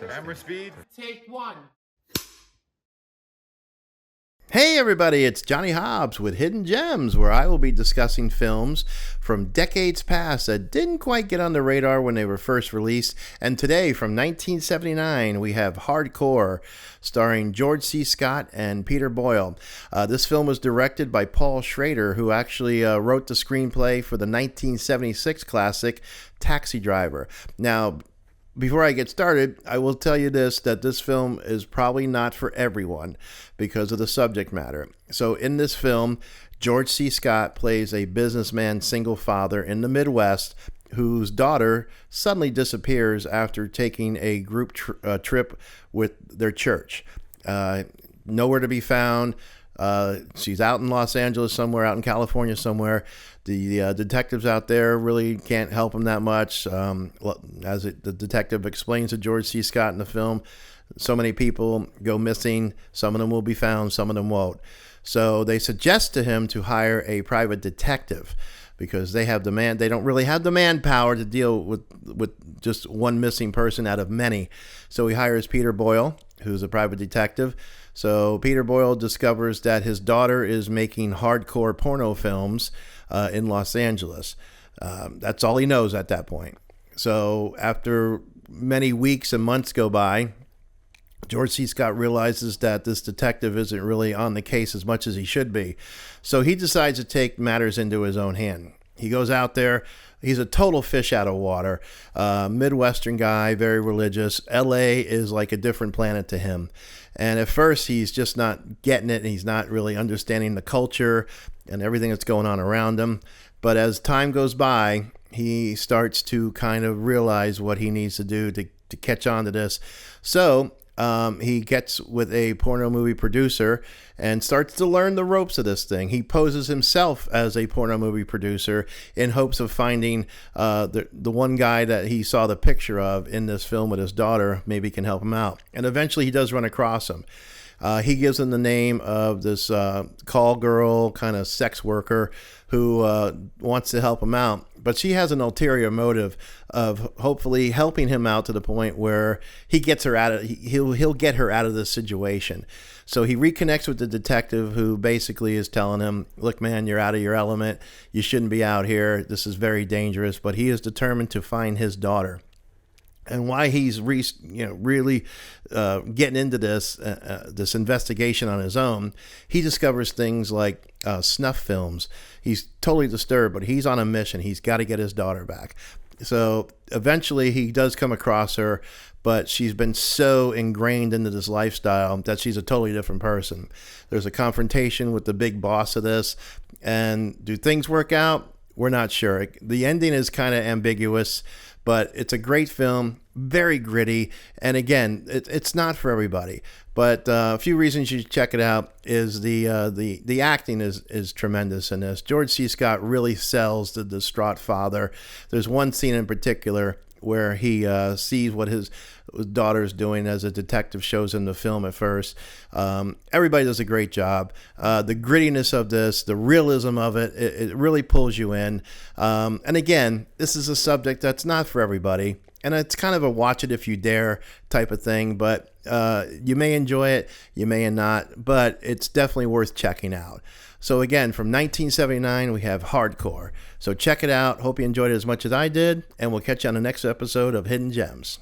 Camera speed. Take one. Hey everybody, it's Johnny Hobbs with Hidden Gems, where I will be discussing films from decades past that didn't quite get on the radar when they were first released. And today, from 1979, we have Hardcore, starring George C. Scott and Peter Boyle. This film was directed by Paul Schrader, who actually wrote the screenplay for the 1976 classic Taxi Driver. Now, before I get started, I will tell you that this film is probably not for everyone because of the subject matter. So in this film, George C. Scott plays a businessman single father in the Midwest whose daughter suddenly disappears after taking a group trip with their church. Nowhere to be found. She's out in Los Angeles somewhere, out in California somewhere. The detectives out there really can't help him that much. The detective explains to George C. Scott in the film, so many people go missing. Some of them will be found, some of them won't. So they suggest to him to hire a private detective because they don't really have the manpower to deal with just one missing person out of many. So he hires Peter Boyle, who's a private detective. So Peter Boyle discovers that his daughter is making hardcore porno films in Los Angeles. That's all he knows at that point. So after many weeks and months go by, George C. Scott realizes that this detective isn't really on the case as much as he should be. So he decides to take matters into his own hand. He goes out there. He's a total fish out of water. Midwestern guy, very religious. LA is like a different planet to him. And at first, he's just not getting it. And he's not really understanding the culture and everything that's going on around him. But as time goes by, he starts to kind of realize what he needs to do to catch on to this. So he gets with a porno movie producer and starts to learn the ropes of this thing. He poses himself as a porno movie producer in hopes of finding the one guy that he saw the picture of in this film with his daughter, maybe can help him out. And eventually he does run across him. He gives him the name of this call girl, kind of sex worker who wants to help him out. But she has an ulterior motive of hopefully helping him out to the point where he gets her out of he'll get her out of this situation. So he reconnects with the detective who basically is telling him, look, man, you're out of your element. You shouldn't be out here. This is very dangerous. But he is determined to find his daughter. And why he's really getting into this investigation on his own, he discovers things like snuff films. He's totally disturbed, but he's on a mission. He's got to get his daughter back. So eventually he does come across her, but she's been so ingrained into this lifestyle that she's a totally different person. There's a confrontation with the big boss of this, and do things work out? We're not sure. The ending is kind of ambiguous, but it's a great film, very gritty, and again, it's not for everybody. But a few reasons you should check it out is the acting is tremendous in this. George C. Scott really sells the distraught father. There's one scene in particular where he sees what his daughter's doing as a detective shows him the film at first. Everybody does a great job. The grittiness of this, the realism of it really pulls you in. And again, this is a subject that's not for everybody. And it's kind of a watch it if you dare type of thing, but you may enjoy it, you may not, but it's definitely worth checking out. So again, from 1979, we have Hardcore. So check it out. Hope you enjoyed it as much as I did, and we'll catch you on the next episode of Hidden Gems.